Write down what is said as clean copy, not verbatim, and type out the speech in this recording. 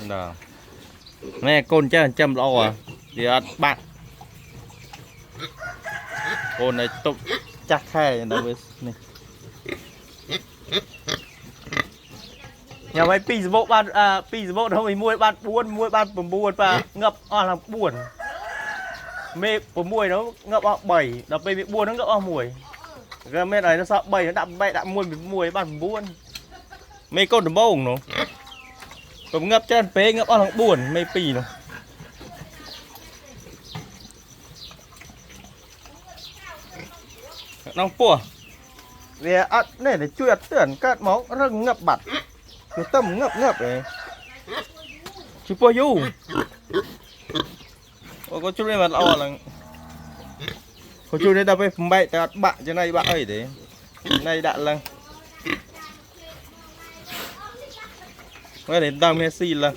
Đó. Nè côn chơi châm lo à thì bạn côn này tục chắc khe đâu biết này nhà máy pizza bộ bạn pizza bộ đâu mình mua bạn mua bạn buồn và ngập làm buồn mê của muôi nó ngập bảy đập bị buồn nó ngập mùi cái mê này nó sợ bảy nó đậm bậy đậm muôi bạn buồn mê con đầm bông nó cũng ngập trên phế ngập làm buồn mê pì nó nong pua vì này để chui tuyển cắt máu nó ngập bặt cái tâm ngập này chú pua du có chú này mà lo là có chú này đập về bậy tại bạn trên này bạn ấy đấy này đạn lăng ngay đến tao Messi là